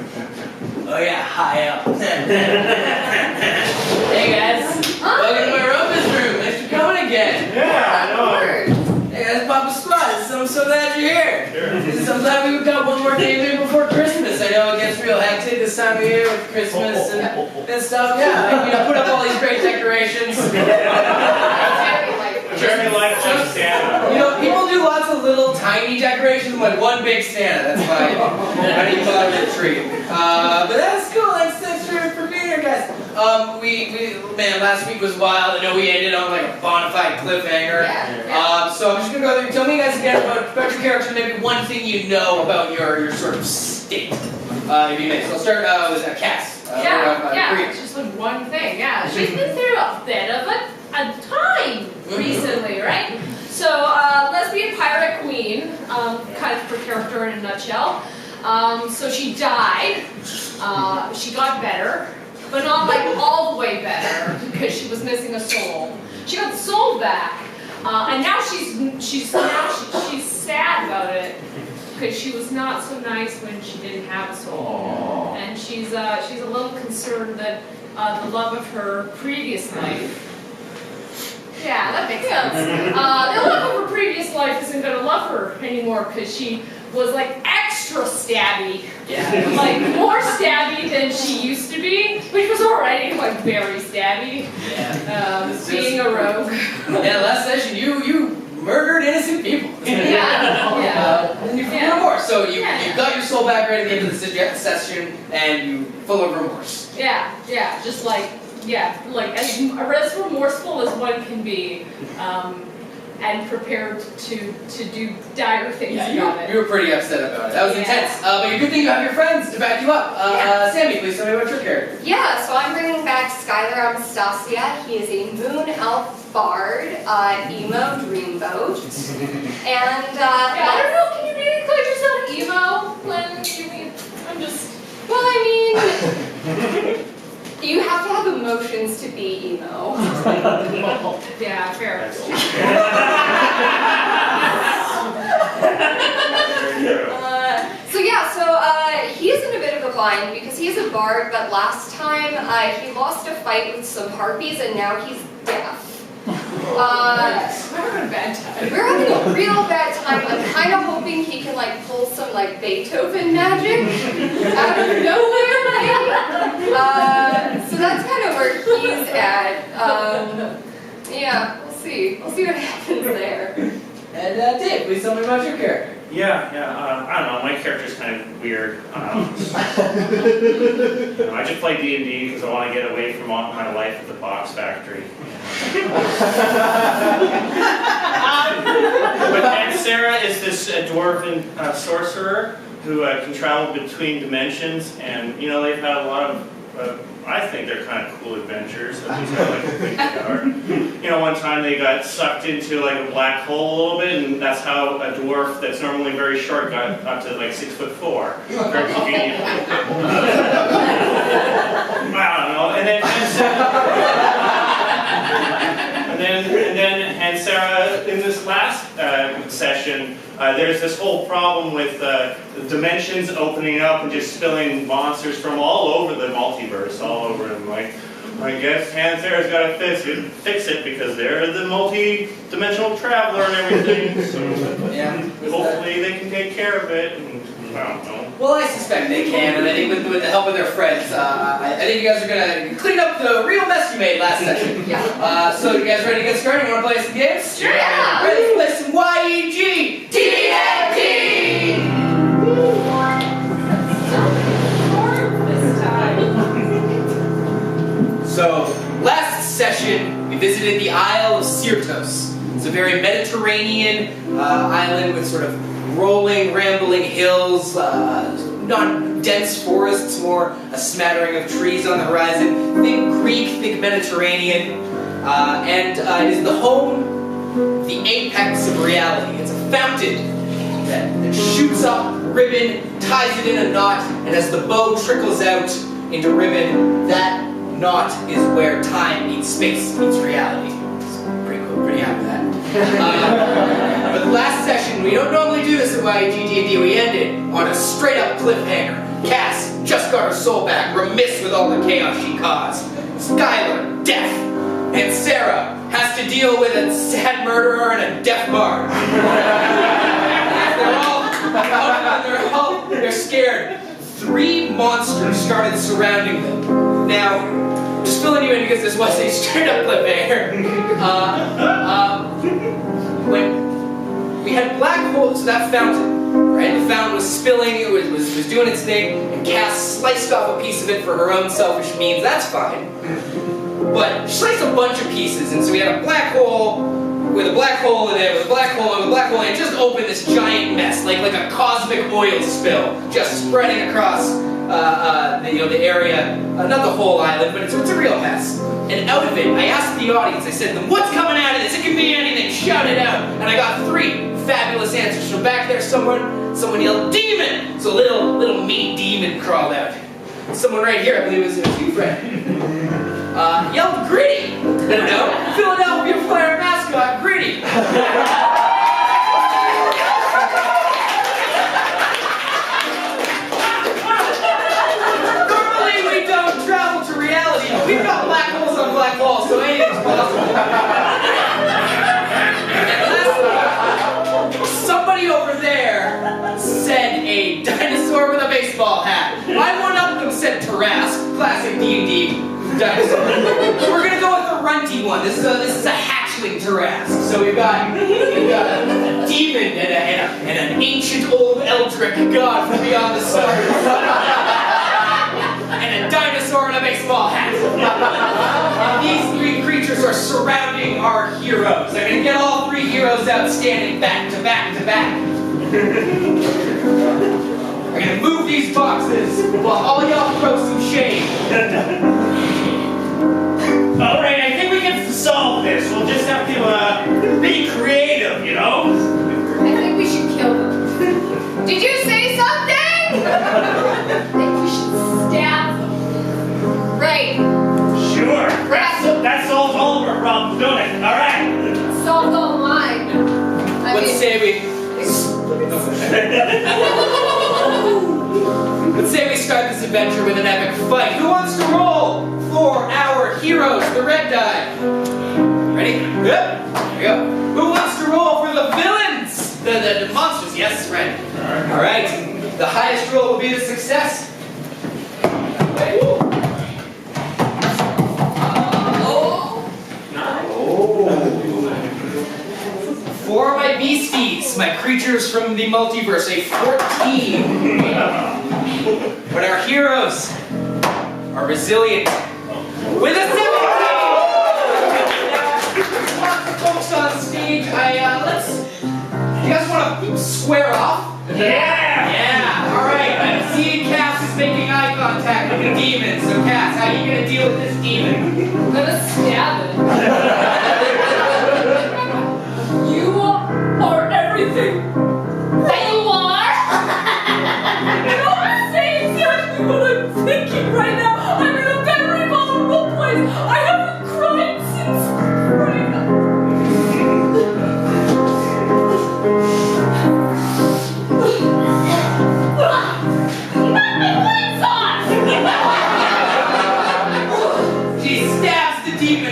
Oh yeah, high up. Hey guys, welcome to my Ropa's room. Thanks for coming again. Yeah, I know. Hey guys, Papa Spot. I'm so glad you're here. Sure. Sometimes we've got one more day in before Christmas. I know it gets real hectic this time of year with Christmas and stuff. Yeah, you know, put up all these great decorations. Jeremy likes Santa. You know, people do lots of little tiny decorations, like one big Santa. That's fine. I need to buy a tree. But that's cool. Thanks for being here, guys. Man, last week was wild. I know we ended on like a bonafide cliffhanger. So I'm just gonna go through. Tell me guys again about your character. Maybe one thing you know about your sort of state. If you may. So I'll start with Cass. Just like one thing. Yeah, she's been through a bit of a time recently, right? So, lesbian pirate queen, kind of her character in a nutshell. So she died. She got better, but not like all the way better because she was missing a soul. She got the soul back, and now she's sad about it because she was not so nice when she didn't have a soul, and she's a little concerned that the love of her previous life. Yeah, that makes sense. The love of her previous life isn't going to love her anymore because she was like extra stabby. Yeah. Like more stabby than she used to be, which was already like very stabby. Yeah. Being a rogue. Yeah, last session you murdered innocent people. And you feel remorse. So you got your soul back right at the end of the session and you full of remorse. Just like as remorseful as one can be, and prepared to do dire things about it. You were pretty upset about it. That was intense. But good thing you have your friends to back you up. Sami, please tell me about your character. Yeah, so I'm bringing back Skylar Amastacia. He is a moon elf bard, emo dreamboat, and I don't know. Can you really call yourself emo when you mean? I'm just. Well, I mean. You have to have emotions to be emo. Yeah, fair. So he's in a bit of a bind because he's a bard, but last time he lost a fight with some harpies and now he's deaf. We're having a bad time. We're having a real bad time. I'm kind of hoping he can like pull some like Beethoven magic out of nowhere, maybe. So that's kind of where he's at. Yeah, we'll see. We'll see what happens there. And Dave, please tell me about your character. I don't know, my character's kind of weird. I just play D&D because I want to get away from all my life at the box factory. But Hansera is this dwarven sorcerer who can travel between dimensions, and they've had a lot of I think they're kind of cool adventures. At least I like to think they are. One time they got sucked into like a black hole a little bit, and that's how a dwarf that's normally very short got up to like 6'4". Very convenient. I don't know. And then Hansera in this last session, there's this whole problem with the dimensions opening up and just spilling monsters from all over the multiverse, all over them. Like, I guess Hansera's got to fix it because they're the multi-dimensional traveler and everything. So hopefully they can take care of it. And, I don't know. Well, I suspect they can, and I think with the help of their friends, I think you guys are going to clean up the real mess you made last session. So you guys ready to get started? You want to play some games? Sure! Yeah. Ready to play some yegDND! So, last session, we visited the Isle of Syrtos. It's a very Mediterranean island with sort of rolling, rambling hills, not dense forests, more a smattering of trees on the horizon. Think Greek, think Mediterranean, and it is the home, the apex of reality. It's a fountain that shoots up ribbon, ties it in a knot, and as the bow trickles out into ribbon, that knot is where time meets space, meets reality. It's pretty cool, pretty happy with that. But the last session, we don't normally do this at yegDND, we ended on a straight up cliffhanger. Cass just got her soul back, remiss with all the chaos she caused. Skylar, deaf. Hansera has to deal with a sad murderer and a deaf bard. They're scared. 3 monsters started surrounding them. Now, just filling you in because this was a straight up cliffhanger. When we had black holes, so that fountain, right? The fountain was spilling, it was doing its thing, and Cass sliced off a piece of it for her own selfish means. That's fine. But she sliced a bunch of pieces, and so we had a black hole with a black hole in it, with a black hole and a black hole, and it just opened this giant mess, like a cosmic oil spill, just spreading across the area, not the whole island, but it's a real mess. And out of it, I asked the audience, I said to them, what's coming out of this? It can be anything, shout it out. And I got 3 fabulous answers. From back there, someone yelled, demon! So a little mean demon crawled out. Someone right here, I believe it was you, Fred, yelled gritty. I don't know, Philadelphia Flair mascot, gritty. Normally we don't travel to reality, but we've got black holes on black walls, so anything's possible. And lastly, somebody over there said a dinosaur with a baseball hat. I one-upped them, said Tarrasque, classic D&D dinosaur. We're gonna go with the runty one. This is a hatchling Tarrasque. So we've got a demon and an ancient old eldritch god from beyond the stars. And a dinosaur in a baseball hat. And these 3 creatures are surrounding our heroes. I'm gonna get all 3 heroes out standing back to back to back. We're gonna move these boxes while all y'all throw some shade. Alright, I think we can solve this. We'll just have to be creative, you know? I think we should kill them. Did you say something? I think we should stab them. Right. Sure. That solves all of our problems, don't it? Alright. Solved all mine. Let's say we start this adventure with an epic fight. Who wants to roll for our heroes, the red die? Ready? Yep. There we go. Who wants to roll for the villains? The monsters? Yes, right. All right. The highest roll will be the success. For my beasties, my creatures from the multiverse, a 14. But our heroes are resilient with a 17! Lots of folks on stage. You guys want to square off? Yeah! Alright, I'm seeing Cass is making eye contact with the demon. So Cass, how are you going to deal with this demon? I'm gonna stab it. You are everything that you are. Don't say exactly what I'm thinking right now. I'm in a very vulnerable place. I haven't cried since Corina. She stabs the demon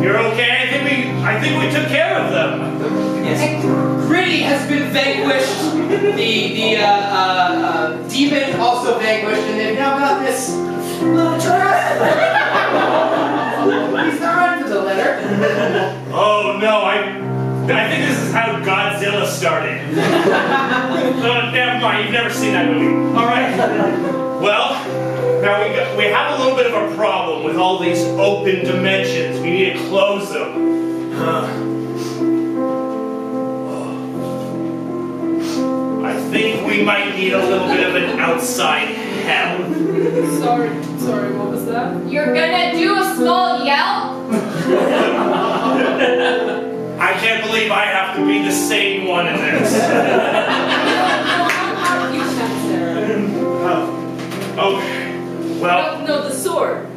You're okay? I think we took care of them. Yes. Gritty has been vanquished. The demon also vanquished, and they've now got this little child. He's not ready for the letter. Oh no, I think this is how Godzilla started. Never mind, you've never seen that movie. Alright. Well, now we have a little bit of a problem with all these open dimensions. We need to close them. I think we might need a little bit of an outside hell. Sorry, what was that? You're gonna do a small yell? I can't believe I have to be the sane one in this. You Hansera. Okay. Well, No, the sword.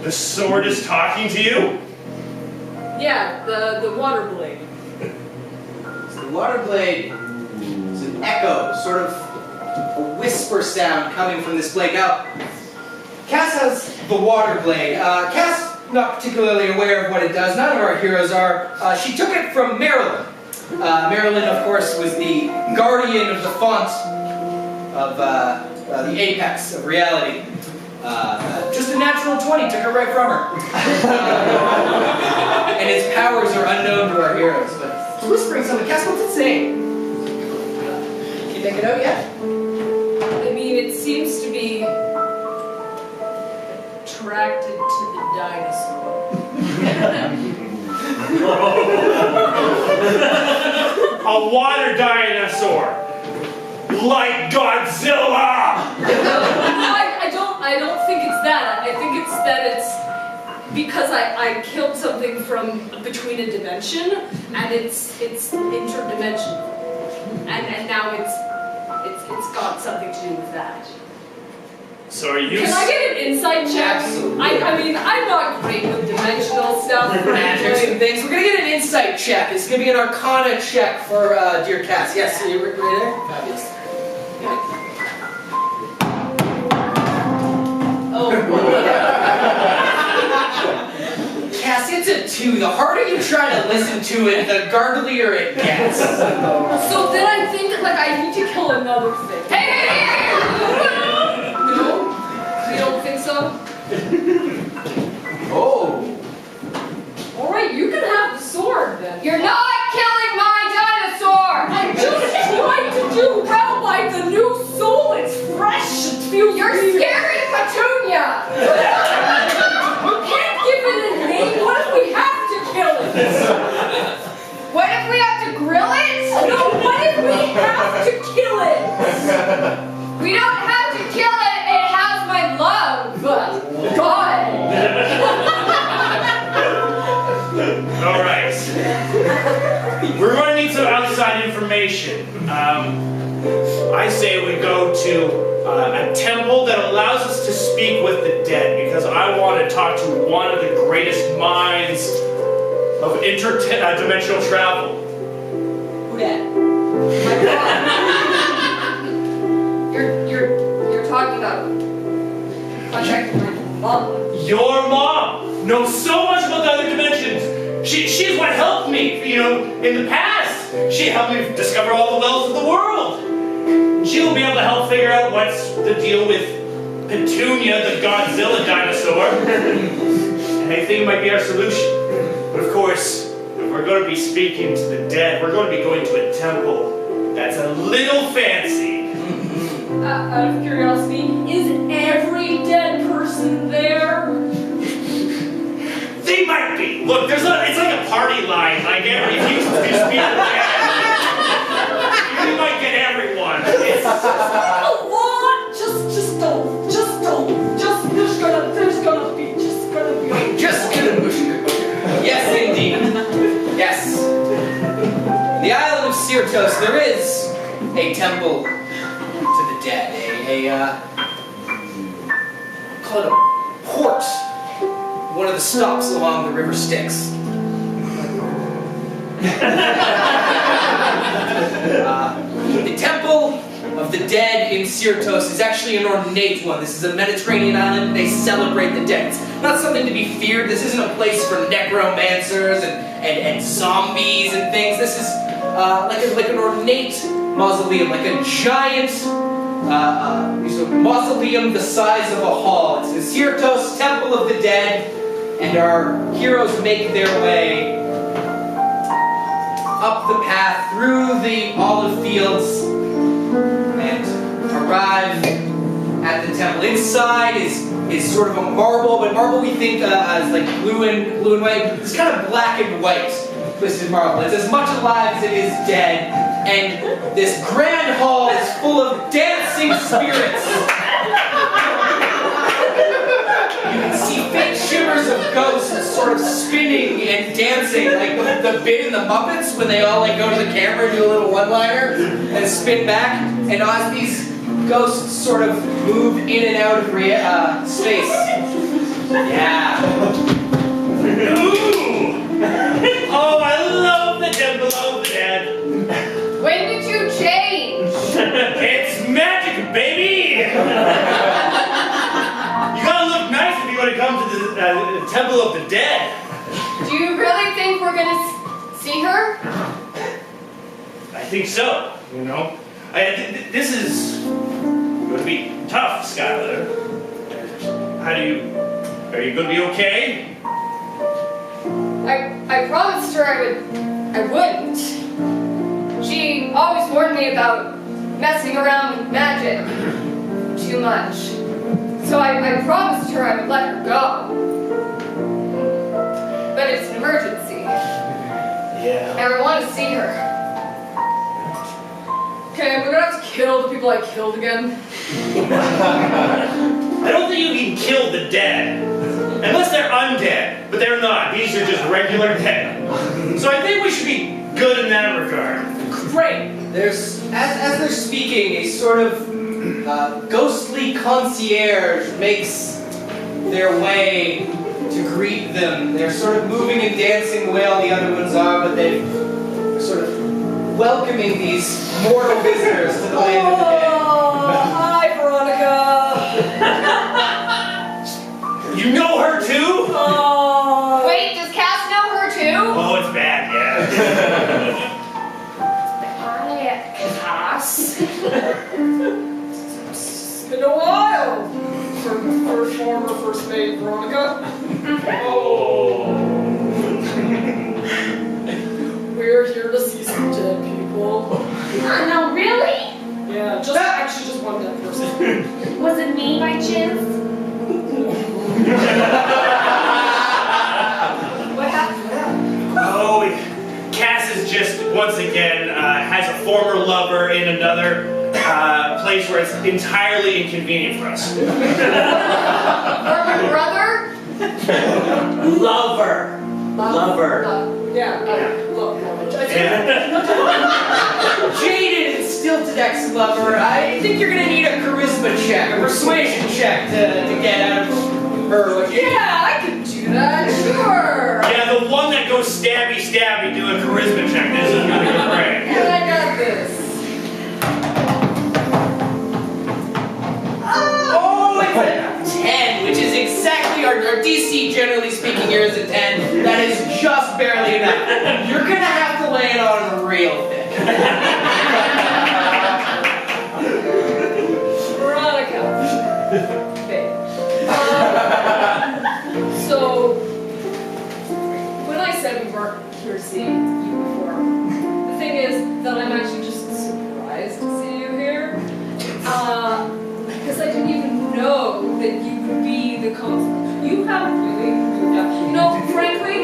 the sword is talking to you? Yeah, the Waterblade. So the Waterblade is an echo, sort of a whisper sound coming from this blade. Now, Cass has the Waterblade. Cass, not particularly aware of what it does. None of our heroes are. She took it from Marilyn. Marilyn, of course, was the guardian of the font of the apex of reality. Just a natural 20 took it right from her. And its powers are unknown to our heroes. But it's whispering something. Cass, what's it saying? Can you make it out yet? I mean, it seems to be attracted to the dinosaur. A water dinosaur! Like Godzilla! I don't think it's that. I think it's that it's because I killed something from between a dimension, and it's interdimensional, and now it's got something to do with that. So are you? Can I get an insight check? Absolutely. I mean, I'm not great with dimensional stuff. Magics and things. We're gonna get an insight check. It's gonna be an Arcana check for dear Cass. Yes, so you're right there. Fabulous. Oh. Cass, it's a 2. The harder you try to listen to it, the garglier it gets. So then I think like I need to kill another thing. Hey! No? You don't think so? Oh. Alright, you can have the sword then. You're not killing my dinosaur! I'm just trying to do well by the new soul. It's fresh. It feels You're weird. scary Petunia! You can't give it a name. What if we have to kill it? What if we have to grill it? No, what if we have to kill it? We don't have to kill it, it has my love! God! Alright. We're going to need some outside information. I say we go to a temple that allows us to speak with the dead, because I want to talk to one of the greatest minds of interdimensional travel. Who that? You're talking about contacting my mom. Your mom knows so much about the other dimensions. She's what helped me, in the past. She helped me discover all the wells of the world. She'll be able to help figure out what's the deal with Petunia, the Godzilla dinosaur. And I think it might be our solution. But of course, if we're going to be speaking to the dead, we're going to be going to a temple that's a little fancy. Out of curiosity, is every dead person there? They might be. Look, it's like a party line. Like every few speak you might get everyone. It's A lot. There's gonna be. Yes, indeed. Yes. In the island of Sirtos, there is a temple to the dead. Call it a port. One of the stops along the river Styx. The temple of the dead in Sirtos is actually an ornate one. This is a Mediterranean island, and they celebrate the dead. It's not something to be feared. This isn't a place for necromancers and zombies and things. This is like an ornate mausoleum, like a giant mausoleum the size of a hall. It's the Sirtos Temple of the Dead, and our heroes make their way up the path through the olive fields and arrive at the temple. Inside is sort of a marble, but marble we think as like blue and white. It's kind of black and white twisted marble. It's as much alive as it is dead, and this grand hall is full of dancing spirits. You can see faint shimmers of ghosts sort of spinning and dancing, like the bit in the Muppets when they all like go to the camera and do a little one-liner and spin back. And as these ghosts sort of move in and out of space. Yeah. Ooh! Oh, I love the Temple of the Dead. When did you change? It's magic, baby! You gotta look nice if you want to come to the Temple of the Dead. Do you really think we're gonna see her? I think so, you know. This is going to be tough, Skylar. Are you going to be okay? I promised her I wouldn't. She always warned me about messing around with magic too much. So I promised her I would let her go. But it's an emergency. Yeah. And I want to see her. Okay, we're gonna have to kill the people I killed again. I don't think you can kill the dead. Unless they're undead. But they're not. These are just regular dead. So I think we should be good in that regard. Great. There's, as they're speaking, a sort of ghostly concierge makes their way to greet them. They're sort of moving and dancing the way all the other ones are, but they're sort of welcoming these mortal visitors to the land of the dead. Hi, Veronica. You know her too? Wait, does Cass know her too? Oh, it's bad, yeah. Hi, Cass. It's been a while. Former first mate, Veronica. Oh. We're here to see some dead people. No, really? Yeah, actually just one dead person. Was it me by chance? What happened? Oh, Cass is just, once again, has a former lover in another place where it's entirely inconvenient for us. Former brother? Lover. Yeah. Look. Jaded and stilted ex-lover, I think you're gonna need a charisma check, a persuasion check to get out of her. Yeah, I can do that. Sure. Yeah, the one that goes stabby do a charisma check. This is gonna be great. Yeah, I got this. Oh, it's a 10, which is exactly our DC, generally speaking, here is a 10. That is just barely enough. You're gonna have to lay it on real thick. Veronica. Okay. So, when I said we weren't here to see you before, the thing is that I'm actually just surprised to see you here. Because I didn't even know that you would be the consul. You haven't really moved up. You know, frankly,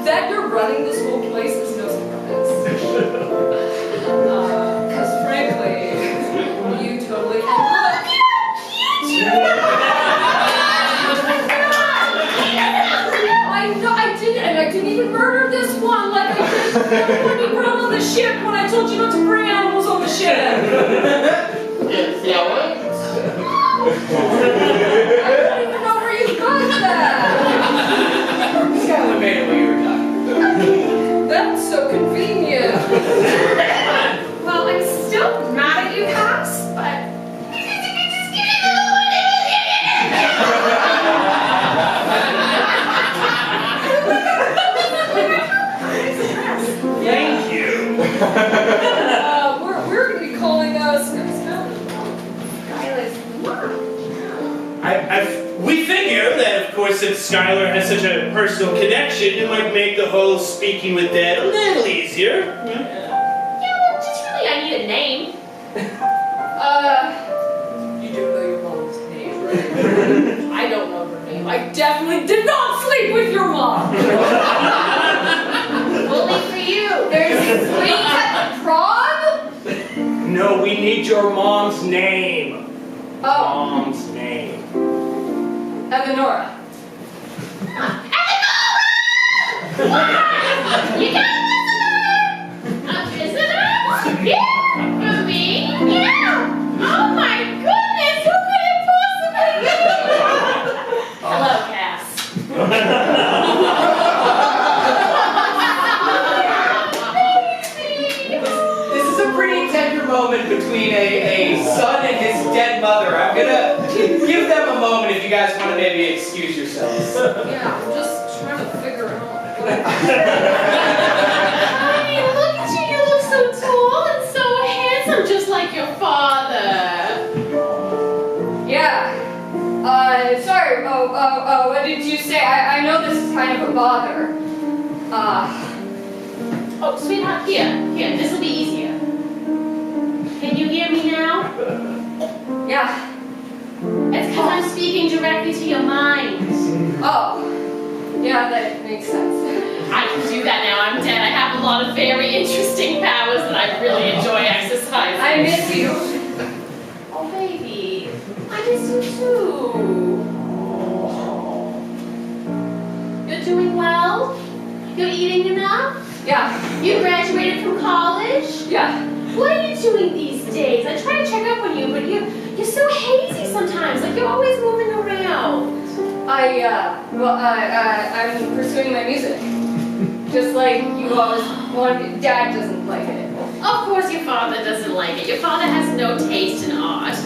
that you're running this whole place is no surprise. Because frankly, you totally. And look, I didn't, and I didn't even murder this one like I did when you were on the ship when I told you not to bring animals on the ship. Yeah. I don't even know where you got that. Skylar made it when you were talking. That's so convenient. Well, I'm still mad at you, Cass, but We're going to be calling us We figure that, of course, since Skylar has such a personal connection, it might make the whole speaking with Dad a little easier. Yeah, well, just really, I need a name. You do know your mom's name, right? I don't know her name. I definitely did not sleep with your mom. Only for you. There's sleep at the prom? No, we need your mom's name. Oh, Mom's name. Eleonora. You got a visitor? Yeah, for me? Yeah. Oh my goodness, who could it possibly be? Hello, Cass. This is a pretty tender moment between a son and his dead mother. I'm gonna give them a moment if you guys want to maybe excuse yourselves. Yeah, I'm just trying to figure out. Honey, look at you. You look so tall and so handsome, just like your father. Yeah. Sorry. What did you say? I know this is kind of a bother. Oh, sweetheart, here, this will be easier. Can you hear me now? Yeah. It's because I'm speaking directly to your mind. Oh. Yeah, that makes sense. I can do that now. I'm dead. I have a lot of very interesting powers that I really enjoy exercising. I miss you. Oh, baby. I miss you too. You're doing well? You're eating enough? Yeah. You graduated from college? Yeah. What are you doing these days? I try to check up on you, but you're so hazy sometimes. Like you're always moving around. I'm pursuing my music. Just like you always wanted. Dad doesn't like it. Of course your father doesn't like it. Your father has no taste in art.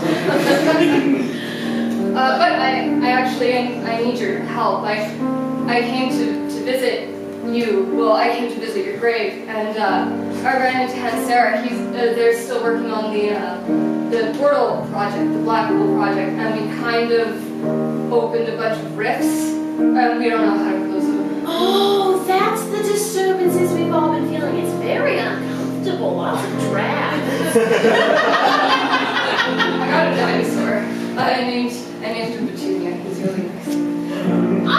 But I need your help. I came to visit you. Well, I came to visit your grave, and I ran into Hansera. They're still working on the portal project, the black hole project, and we kind of opened a bunch of rifts, and we don't know how to close them. Oh, that's the disturbances we've all been feeling. It's very uncomfortable. Lots of drafts. I got a dinosaur. I named him Petunia. He's really nice. Oh,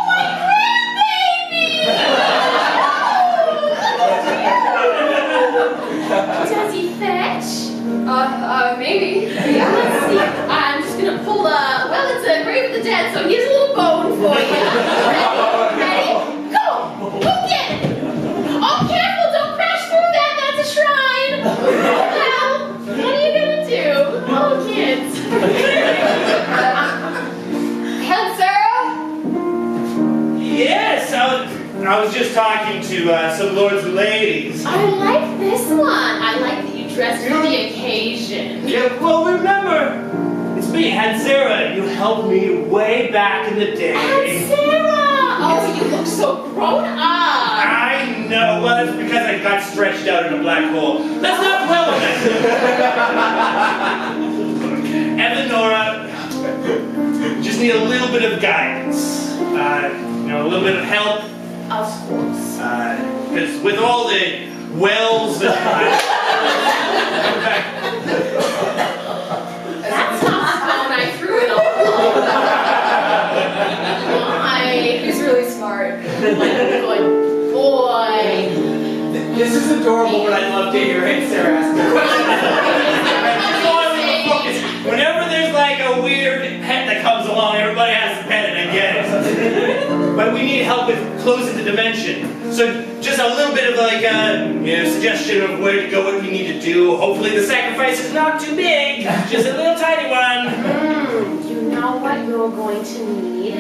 my grandbaby! Does he fetch? Maybe. Yeah, let's see. I'm just gonna pull well, it's a grave of the dead, so here's a little bone for you. Ready? Go! Go get it! Oh, careful, don't crash through that, that's a shrine! Well, what are you gonna do? Oh, kids. Hansera? Yes, I was just talking to some lords and ladies. I like this one. I like that you dressed for the occasion. Yeah, well, remember, it's me, Hansera. You helped me way back in the day. Hansera! Oh, you look so grown up. I know. Well, it's because I got stretched out in a black hole. That's not dwell on that. Eleonora, just need a little bit of guidance. A little bit of help. Of course. Because with all the wells that That's not the bone I threw it all. Why? He's really smart. Good boy. This is adorable, but I'd love to hear Hansera ask the question. Whenever there's like a weird pet that comes along, everybody has to pet it, I get it. But we need help with closing the dimension. So just a little bit of like suggestion of where to go, what we need to do. Hopefully the sacrifice is not too big, just a little tiny one. You know what you're going to need?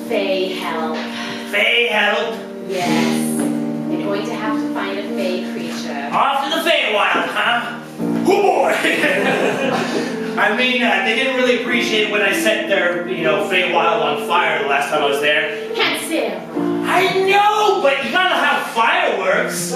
Fae help. Fae help. Yes. You're going to have to find a Fae creature. Off to the Feywild, huh? Oh boy! I mean, they didn't really appreciate it when I set their, Feywild on fire the last time I was there. Hansera. I know, but you gotta have fireworks.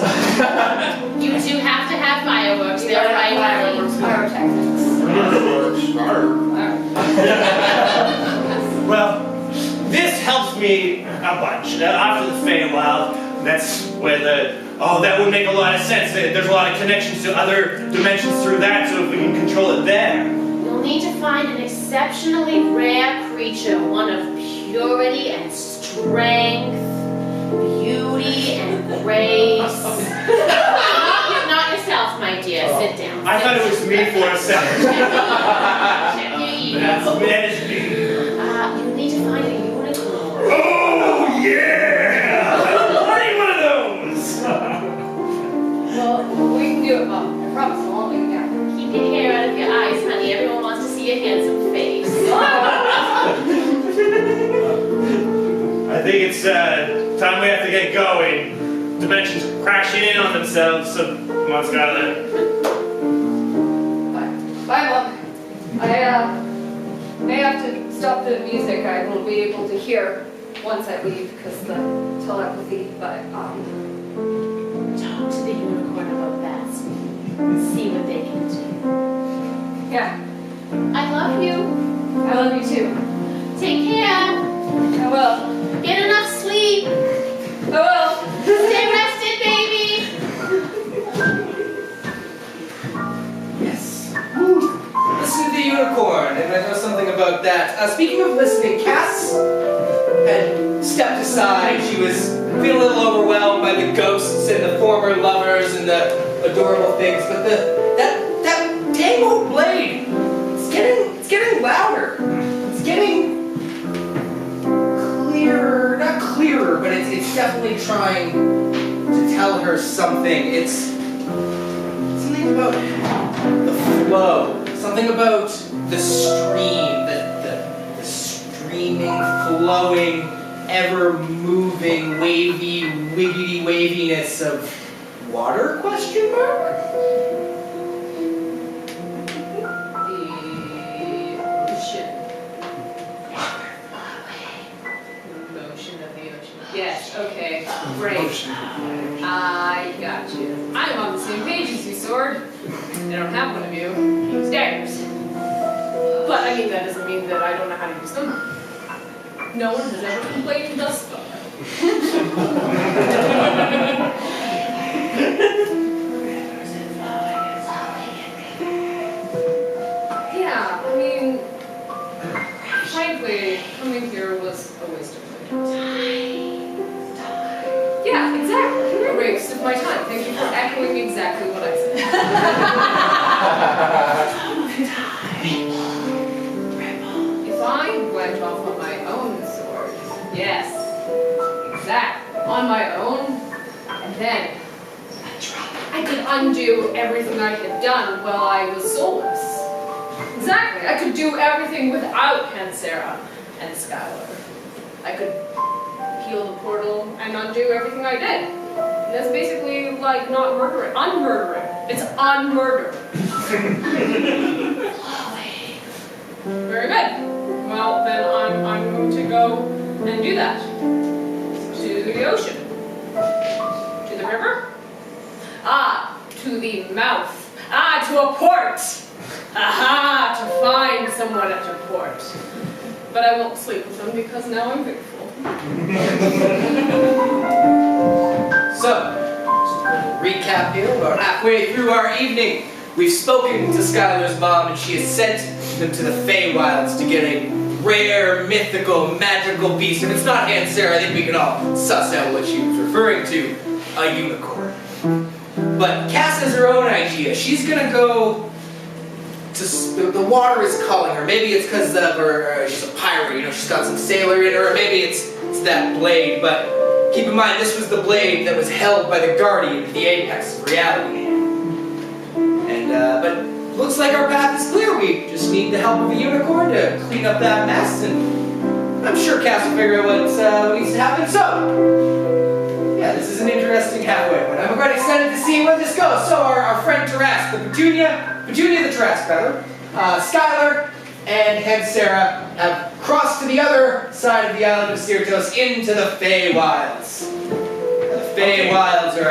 a bunch. After the Feywild, that's where that would make a lot of sense. There's a lot of connections to other dimensions through that, so if we can control it there. You'll need to find an exceptionally rare creature, one of purity and strength, beauty and grace. Not yourself, my dear. Sit down. I thought it was me for a second. Check your ego. That is me. You need to find a unicorn. Oh, yeah! I need one of those! Well, we can do it, Mom. I promise I won't leave you down. Keep your hair out of your eyes, honey. Everyone wants to see your handsome face. I think it's time we have to get going. Dimensions crashing in on themselves, so come on, Skylar. Bye, Mom. I may have to stop the music. I won't be able to hear once I leave because the telepathy, but Talk to the unicorn about that. See what they can do. yeah, I love you. I love you too. Take care. I will. Get enough sleep. I will. Stay rested, baby. Yes. Listen to the unicorn, and I know something about that. Speaking of listening, Cass had stepped aside. She was feeling a little overwhelmed by the ghosts and the former lovers and the adorable things, but that dang old blade, it's getting louder. It's getting clearer, not clearer, but it's definitely trying to tell her something. It's something about the flow, something about the stream, the streaming, flowing, ever-moving, wavy, wiggity waviness of water, question mark? The ocean. Motion of the ocean. Yes, okay, great. I got you. I'm on the same page as you, Sword. I don't have one of you. Use daggers. But I mean, that doesn't mean that I don't know how to use them. No one has ever complained thus far. Yeah, I mean, frankly, coming here was a waste of my time. Yeah, exactly. A waste of my time. Thank you for echoing exactly what I said. If I went off on my own, Sword, yes, exactly, on my own, and then I could undo everything I had done while I was soulless. Exactly, I could do everything without Hansera and Skylar. I could heal the portal and undo everything I did. And that's basically like not murdering, unmurdering. It's unmurder. Very good. Well, then I'm going to go and do that. To the ocean. To the river. To the mouth. To a port. Aha, to find someone at a port. But I won't sleep with them because now I'm grateful. So, just a little recap here. We're halfway through our evening. We've spoken to Skylar's mom, and she has sent them to the Feywilds to get a rare, mythical, magical beast. If it's not Hansera, I think we can all suss out what she was referring to. A unicorn. But Cass has her own idea. She's gonna go to... The water is calling her. Maybe it's because of her... she's a pirate, you know, she's got some sailor in her. Or maybe it's that blade, but keep in mind, this was the blade that was held by the Guardian, the apex of reality. And, but looks like our path is clear. We just need the help of a unicorn to clean up that mess, and I'm sure Cass will figure out what needs to happen. So, yeah, this is an interesting halfway point. I'm quite excited to see where this goes. So, our friend Tarask, the Petunia the Tarask, rather, Skylar and Hansera have crossed to the other side of the island of Sirtos into the Feywilds. The Feywilds are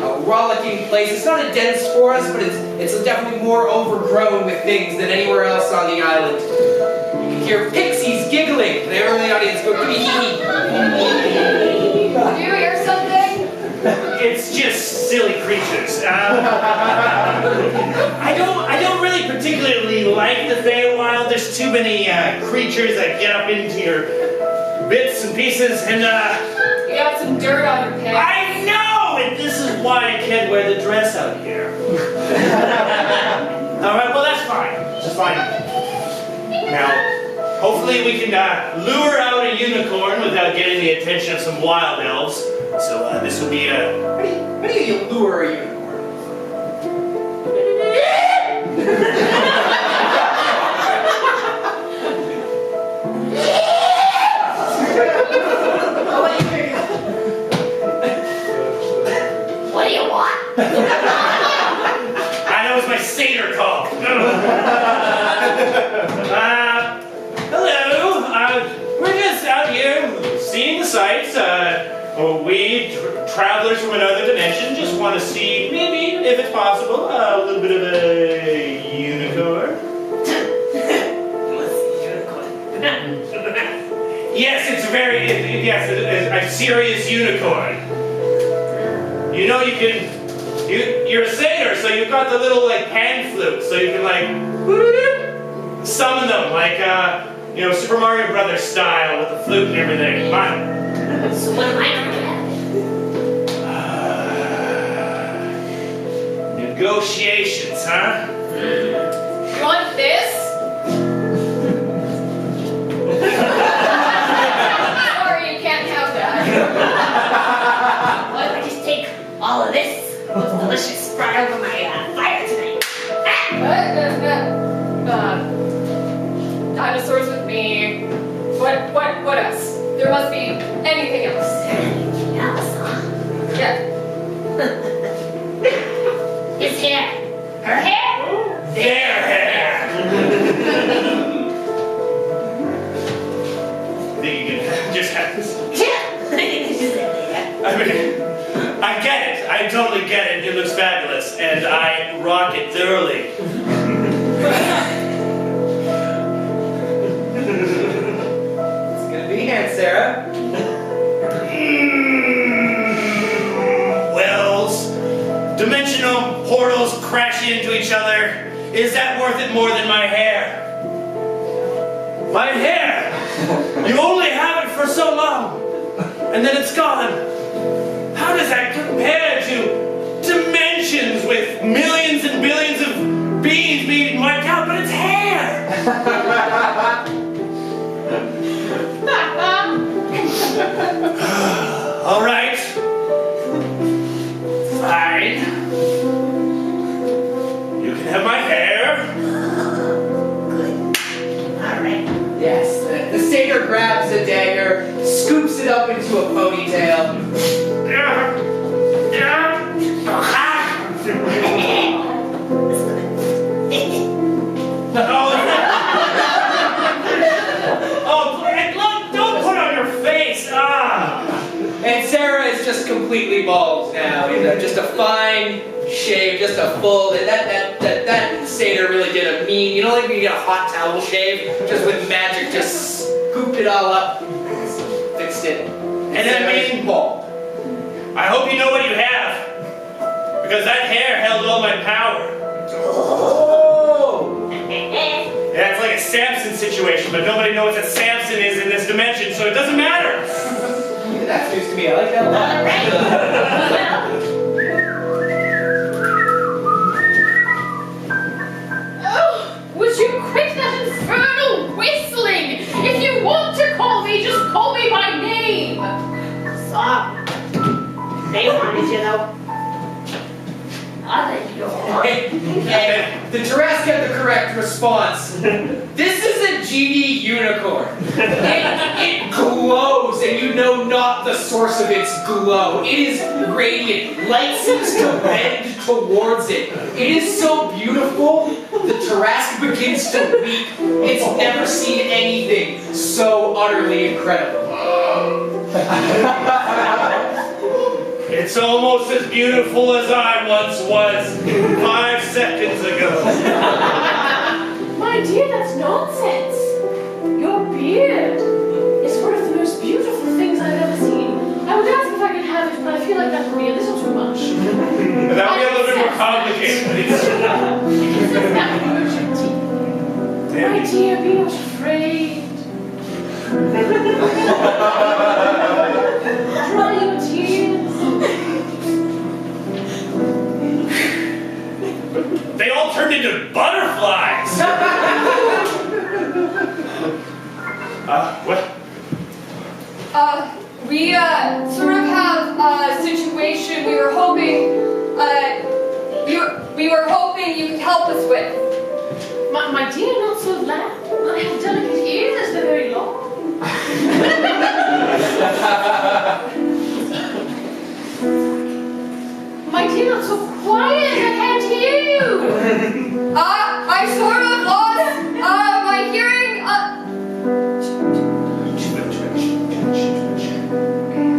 a rollicking place. It's not a dense forest, but it's definitely more overgrown with things than anywhere else on the island. You can You hear pixies giggling. And everyone in the audience go, hee hee. Do you hear something? It's just silly creatures. I don't really particularly like the Feywild. There's too many creatures that get up into your bits and pieces, and You got some dirt on your pants. I know, and this is why I can't wear the dress out here. All right, well that's fine. That's fine. Now, hopefully we can lure out a unicorn without getting the attention of some wild elves. So this will be a. How do you lure a unicorn? What do you want? That was my satyr call. Hello. We're just out here seeing the sights. We travelers from another dimension just want to see, maybe, if it's possible, a little bit of a unicorn. What's a unicorn? Yes, it's a serious unicorn. You know you can, you're a satyr, so you've got the little like pan flute, so you can like summon them like Super Mario Brothers style with the flute and everything. Fine. So what am I gonna have? Negotiations, huh? You want this? Sorry, you can't have that. What if I just take all of this? Looks delicious right over my fire tonight. Dinosaurs with me. What else? There must be anything else. Anything else, huh? Yeah. His hair. Her hair. Their hair. Think you can just have this? I mean, I get it. I totally get it. It looks fabulous, and I rock it thoroughly. It's gonna be Hansera. Wells, dimensional portals crashing into each other. Is that worth it more than my hair? My hair! You only have it for so long, and then it's gone. How does that compare to dimensions with millions and billions of beings being wiped out, but it's hair? All right. Fine. You can have my hair. Good. All right. Yes, the satyr grabs a dagger, scoops it up into a ponytail. Don't put on your face. And Sarah is just completely bald now. Just a fine shave, just a full. That satyr really did a mean. You know, like when you get a hot towel shave, just with magic, just scooped it all up, fixed it, and then made him bald. I hope you know what you have, because that hair held all my power. Oh! Yeah, it's like a Samson situation, but nobody knows what Samson is in this dimension, so it doesn't matter. That's news to me. I like that a lot. All right. Oh, would you quit that infernal whistling? If you want to call me, just call me by name. Sorry. They wanted you though. Other And the Jurassic got the correct response. This is a genie unicorn. It glows, and you know not the source of its glow. It is radiant. Light seems to bend towards it. It is so beautiful, the Jurassic begins to weep. It's never seen anything so utterly incredible. It's almost as beautiful as I once was 5 seconds ago. My dear, that's nonsense. beard is one of the most beautiful things I've ever seen. I would ask if I could have it, but I feel like that would be a little too much. That would be a little bit more complicated, please. That would be urgent. My dear, be not afraid. Dry your tears. They all turned into butterflies! What? We sort of have a situation we were hoping you could help us with. My dear, not so loud. I have delicate ears, they're very long. My dear, not so quiet, I can't hear you. I sort of lost my hearing.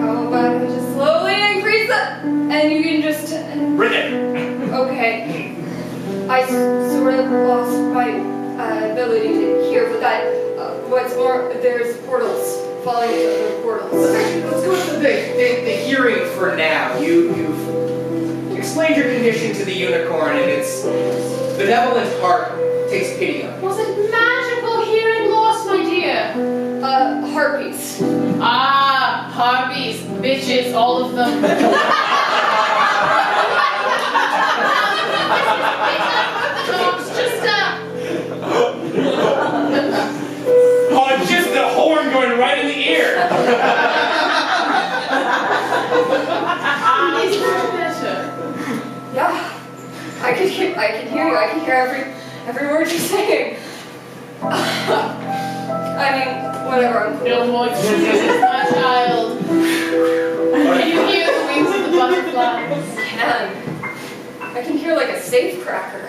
How about I just slowly increase it, and you can just. Bring it! Okay. I sort of lost my ability to hear, but that, what's more, there's portals falling into other portals. Let's go with the hearing for now. You've explained your condition to the unicorn, and its benevolent heart takes pity on it. Was it magical hearing loss, my dear? Harpies. Ah, harpies, bitches, all of them. Just the horn going right in the ear! Is that better? Yeah. I can hear you. I can hear every word you're saying. I mean, whatever. I'm cool. No more excuses, my child. Can you hear the wings of the butterflies? I can hear like a safe cracker.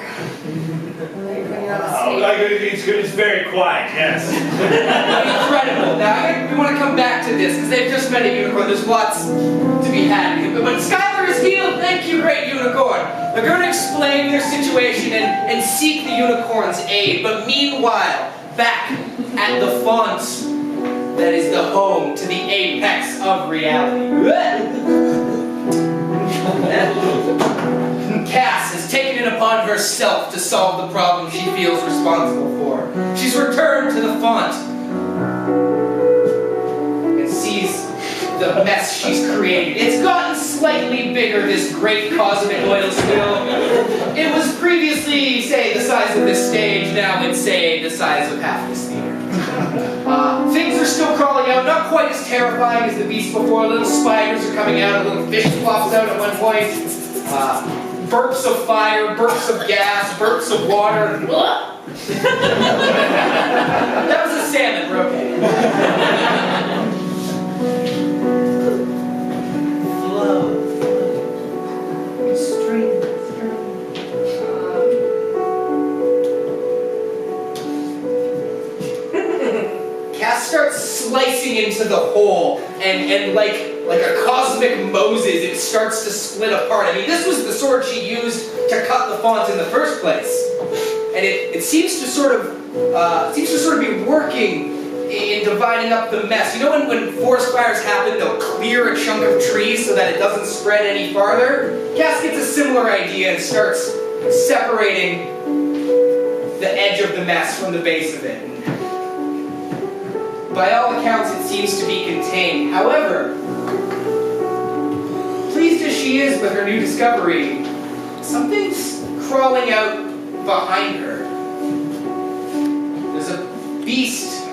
Like when you're on a safe. It's very quiet, yes. Incredible. Now, we want to come back to this, because they've just met a unicorn. There's lots to be had. But Skylar is healed. Thank you, great unicorn. They're going to explain their situation and seek the unicorn's aid. But meanwhile, back at the font that is the home to the apex of reality. Cass has taken it upon herself to solve the problem she feels responsible for. She's returned to the font and sees the mess she's created. It's gotten slightly bigger, this great cosmic oil spill. It was previously, say, the size of this stage. Now it's, say, the size of half this theater. Things are still crawling out, not quite as terrifying as the beast before. Little spiders are coming out, a little fish pops out at one point. Burps of fire, burps of gas, burps of water. That was a salmon, we're okay. Flow. Stream. Cass starts slicing into the hole, and like a cosmic Moses, it starts to split apart. I mean, this was the sword she used to cut the font in the first place, and it seems to sort of be working in dividing up the mess. You know, when forest fires happen, they'll clear a chunk of trees so that it doesn't spread any farther. Cass gets a similar idea and starts separating the edge of the mess from the base of it. By all accounts, it seems to be contained. However, pleased as she is with her new discovery, something's crawling out behind her. There's a beast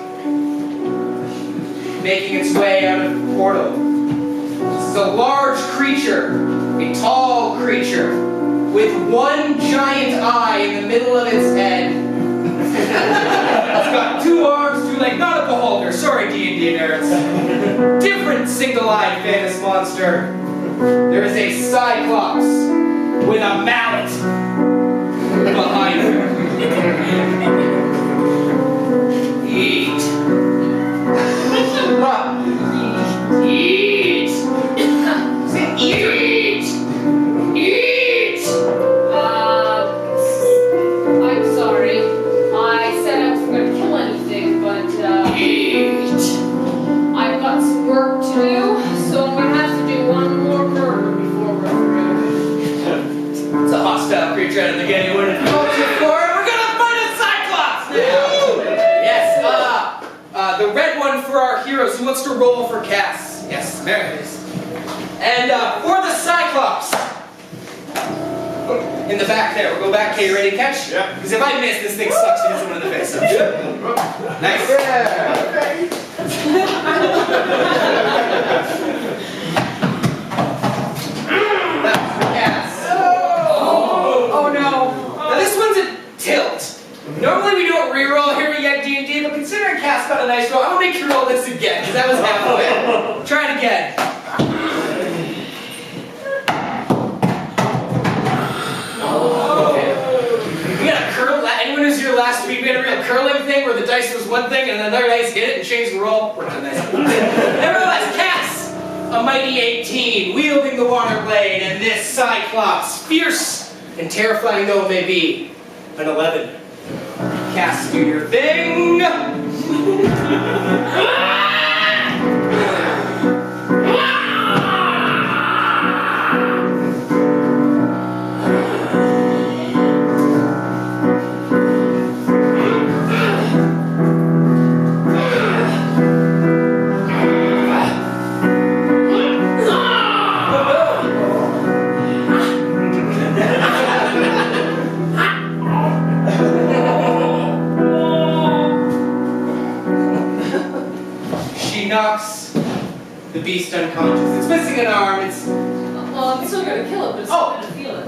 making its way out of the portal. This is a large creature, a tall creature, with one giant eye in the middle of its head. It's got 2 arms, 2 legs, not a beholder, sorry D&D nerds. Different single-eyed famous monster. There is a cyclops with a mallet behind her. Eat. Eat. Say eat. Eat. I'm sorry. I said I wasn't going to kill anything, but, Eat. wants to roll for Cass? Yes, there it is. And for the Cyclops. In the back there. We'll go back. Okay, you ready to catch? Yeah. Because if I miss, this thing sucks and hits someone in the face. Nice. That's for Cass. Oh no. Now this one's a tilt. Normally we don't reroll here at yegDND, but considering Cass got a nice roll, I'm gonna make you roll this again, because that was halfway. Try it again. We got a curl. Anyone who's here last week, we had a real curling thing where the dice was one thing and another dice hit it and changed the roll. We're not nice. Nevertheless, Cass, a mighty 18, wielding the Waterblade, and this Cyclops, fierce and terrifying though it may be, an 11. Cass, do your thing. Knocks the beast unconscious. It's missing an arm. It's Well, I'm still gonna kill it, but it's still gonna feel it.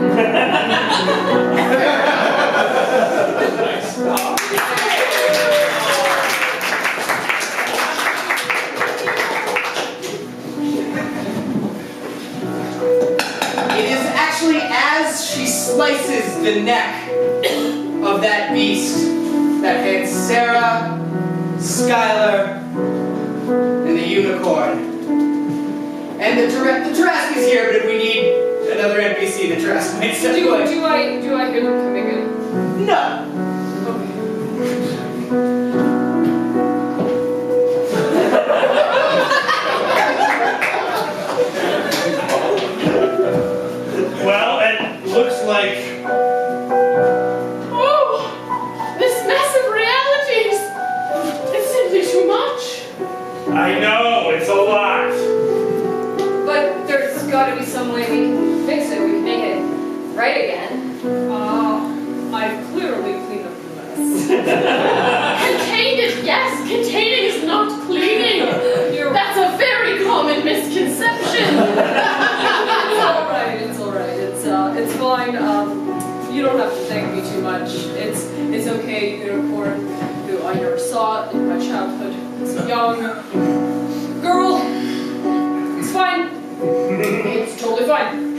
It is actually as she slices the neck of that beast that Hansera, Skylar, and the unicorn. And the Jurassic is here, but if we need another NPC, the Jurassic might step away. Do I hear them coming in? No. Well, it looks like... Oh, this massive realities. It's simply too much. I know, it's a lot. But there's gotta be some way we can fix it. We can make it right again. I've clearly cleaned up the mess. Contained it, yes. Containing is not cleaning. That's a very common misconception. It's alright. It's fine. You don't have to thank me too much. It's okay, unicorn, who I never saw in my childhood as a young girl. It's fine. It's totally fine.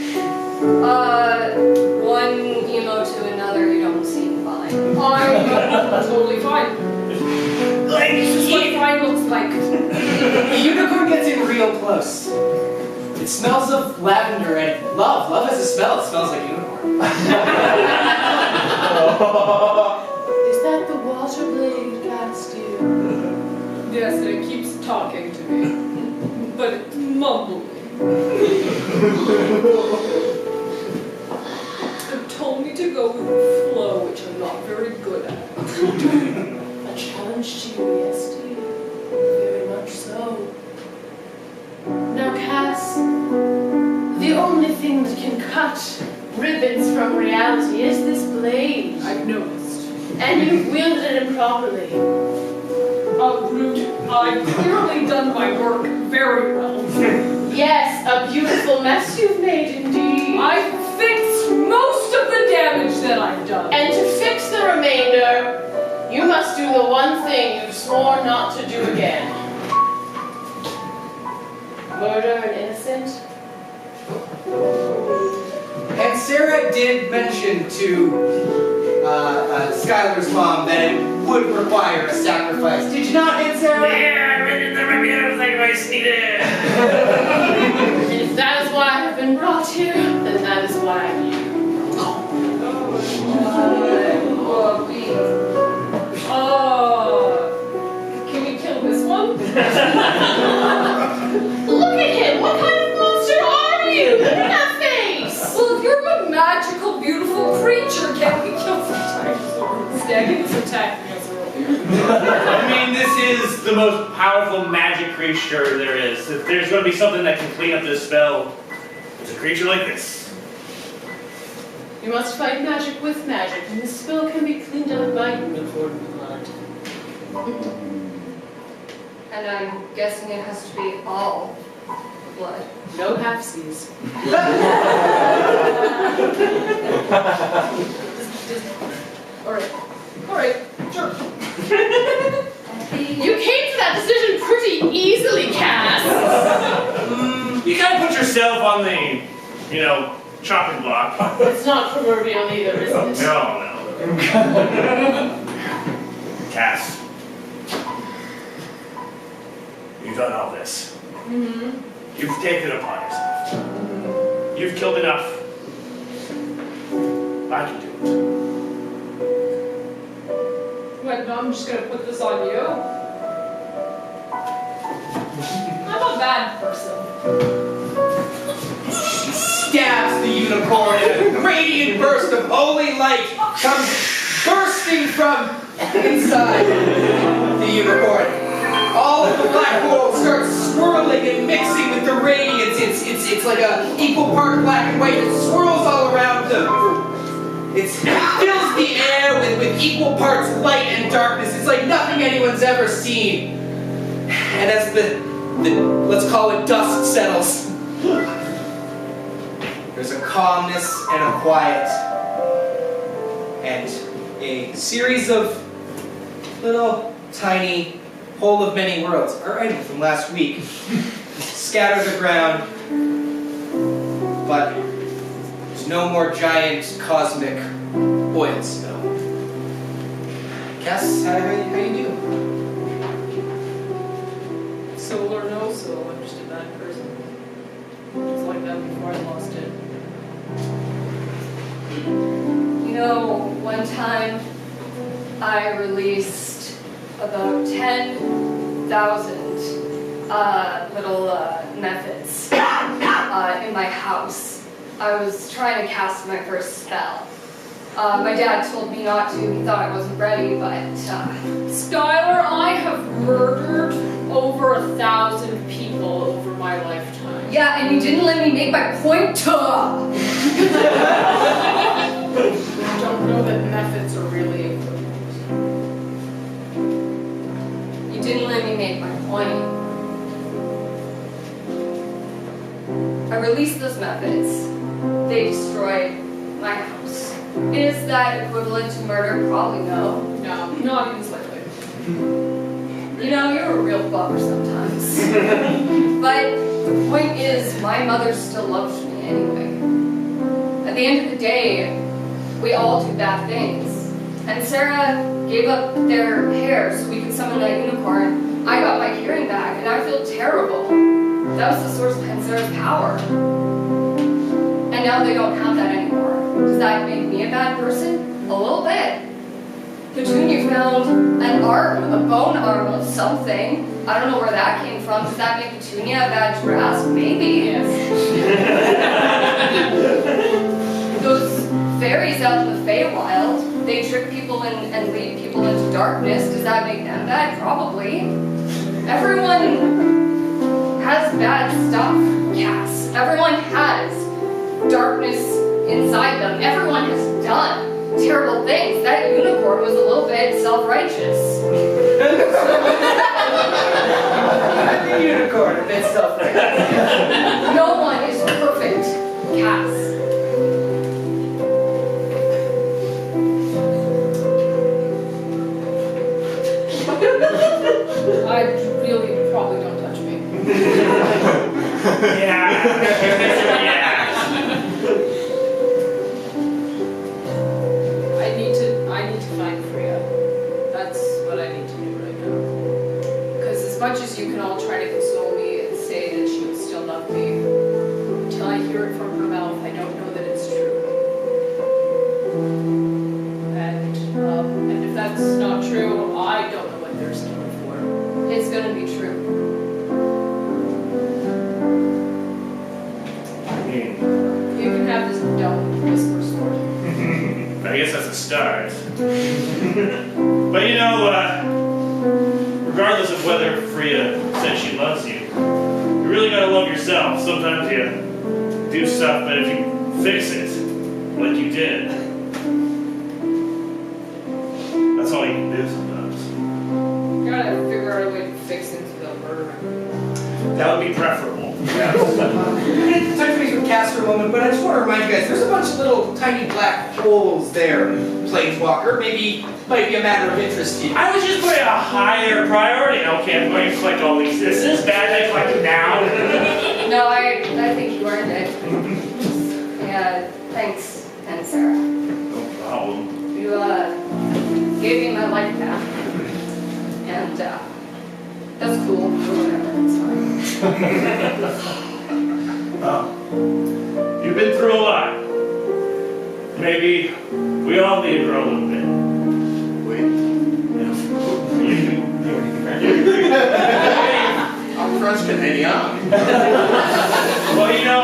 One emo to another, you don't seem fine. I'm totally fine. This is what fine looks like. The unicorn gets in real close. It smells of lavender and love. Love has a smell. It smells like unicorn. Is that the Waterblade cast you? Yes, and it keeps talking to me. But it's mumbling. It told me to go with the flow, which I'm not very good at. A challenge to you, yes, dear. Very much so. Now, Cass, the only thing that can cut ribbons from reality is this blade. I've noticed. And you've wielded it improperly. Rude. I've clearly done my work very well. Yes, a beautiful mess you've made indeed. I've fixed most of the damage that I've done. And to fix the remainder, you must do the one thing you've sworn not to do again. Murder an innocent? And Sarah did mention to Skylar's mom that it would require a sacrifice. Did you not, Aunt Sarah? Yeah, there might be another sacrifice needed. And if that is why I have been brought here, then that is why I'm here. Can we kill this one? Look at him! What kind of monster are you? Look at that face! Well, if you're a magical, beautiful creature, can't we kill some dinosaurs instead? He was attacking us earlier. I mean, this is is the most powerful magic creature there is. If there's going to be something that can clean up this spell, it's a creature like this. You must fight magic with magic, and this spell can be cleaned up by unicorn blood. And I'm guessing it has to be all blood. No halfsies. Alright, sure. You came to that decision pretty easily, Cass. You kind of put yourself on the, chopping block. It's not proverbial either, is it? No. Cass. You've done all this. Mm-hmm. You've taken it upon yourself. You've killed enough. I can do it. What, no, I'm just gonna put this on you? I'm a bad person. She stabs the unicorn and a radiant burst of holy light comes bursting from inside the unicorn. All of the black gold starts swirling and mixing with the radiance. It's like a equal part black and white. It swirls all around them. It fills the air with equal parts light and darkness. It's like nothing anyone's ever seen. And as the let's call it dust settles, there's a calmness and a quiet and a series of little tiny whole of many worlds, our item from last week, scatter the ground, but there's no more giant cosmic oil spill. Cass, how you do? Soul or no soul, I'm just a bad person. It's like that before I lost it. One time I released about 10,000 little methods in my house. I was trying to cast my first spell. My dad told me not to, he thought I wasn't ready, but Skylar, I have murdered over 1,000 people over my lifetime. yeah, and you didn't let me make my pointer! I don't know that methods are really important. You didn't let me make my point. I released those methods. They destroyed my house. Is that equivalent to murder? Probably no. No, not even slightly. You're a real bummer sometimes. But the point is, my mother still loves me anyway. At the end of the day, we all do bad things. And Sarah gave up their hair so we could summon that unicorn. I got my hearing back, and I feel terrible. That was the source of Hansera's power. And now they don't have that anymore. Does that make me a bad person? A little bit. Petunia found an arm, a bone arm of something. I don't know where that came from. Does that make Petunia a bad grasp? Maybe. Yes. Those fairies out in the Feywild, they trick people and lead people into darkness. Does that make them bad? Probably. Everyone has bad stuff, Cass. Everyone has darkness inside them. Everyone has done terrible things. That unicorn was a little bit self-righteous. The unicorn, a bit self-righteous. No one is perfect, Cass. I really probably don't touch me. Yeah. I need to find Freya. That's what I need to do right now. Because as much as you can all try to console me and say that she would still love me, until I hear it from her mouth, I don't know that it's true. And if that's not true, I don't know what they're stealing for. It's gonna be true. You can have this dumb whisper sword. I guess that's a start. But regardless of whether Frida said she loves you, you really gotta love yourself. Sometimes you do stuff, but if you fix it, like you did, that's all you can do sometimes. You gotta figure out a way to fix into the murder. That would be preferable. I'm gonna touch base with Cass for a moment, but I just want to remind you guys, there's a bunch of little tiny black holes there, Planeswalker. Maybe might be a matter of interest to you. I was just putting a higher priority. Okay, I'm going to click all these. This is bad. I click it now. No, I think you earned it. Yeah, thanks, Hansera. No problem. You gave me my life back, and that's cool. Or whatever, it's fine. You've been through a lot. Maybe we all need to grow a little bit. I'm trusting any on. Well, you know,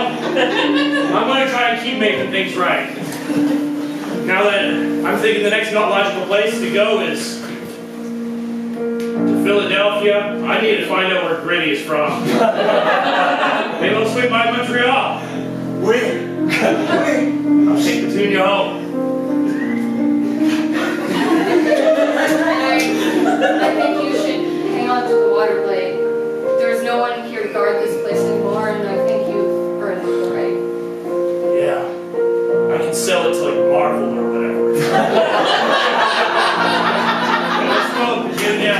I'm going to try and keep making things right. Now that I'm thinking the next logical place to go is to Philadelphia, I need to find out where Gritty is from. Maybe I'll swing by Montreal. Wait. I'll take Petunia home. I think you should hang on to the Waterblade. There's no one here to guard this place anymore, and I think you've earned the right. Yeah. I can sell it to like Marvel or whatever. Let's go, Petunia.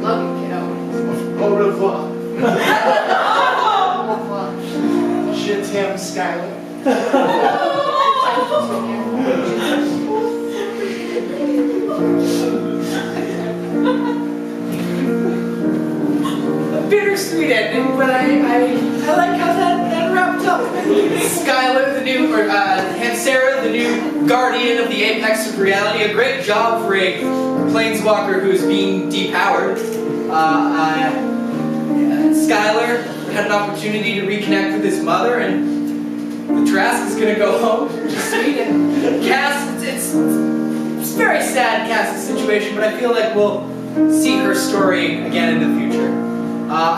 Love you, kiddo. Au revoir. Au revoir. Je t'aime, Skylar. A bittersweet ending, but I like how that wrapped up. Skylar, the new, Hansera, the new guardian of the apex of reality. A great job for a planeswalker who's being depowered. Skylar had an opportunity to reconnect with his mother, and the Trask is gonna go home, which is sweet. And Cass, it's very sad, Cass's situation, but I feel like we'll see her story again in the future. I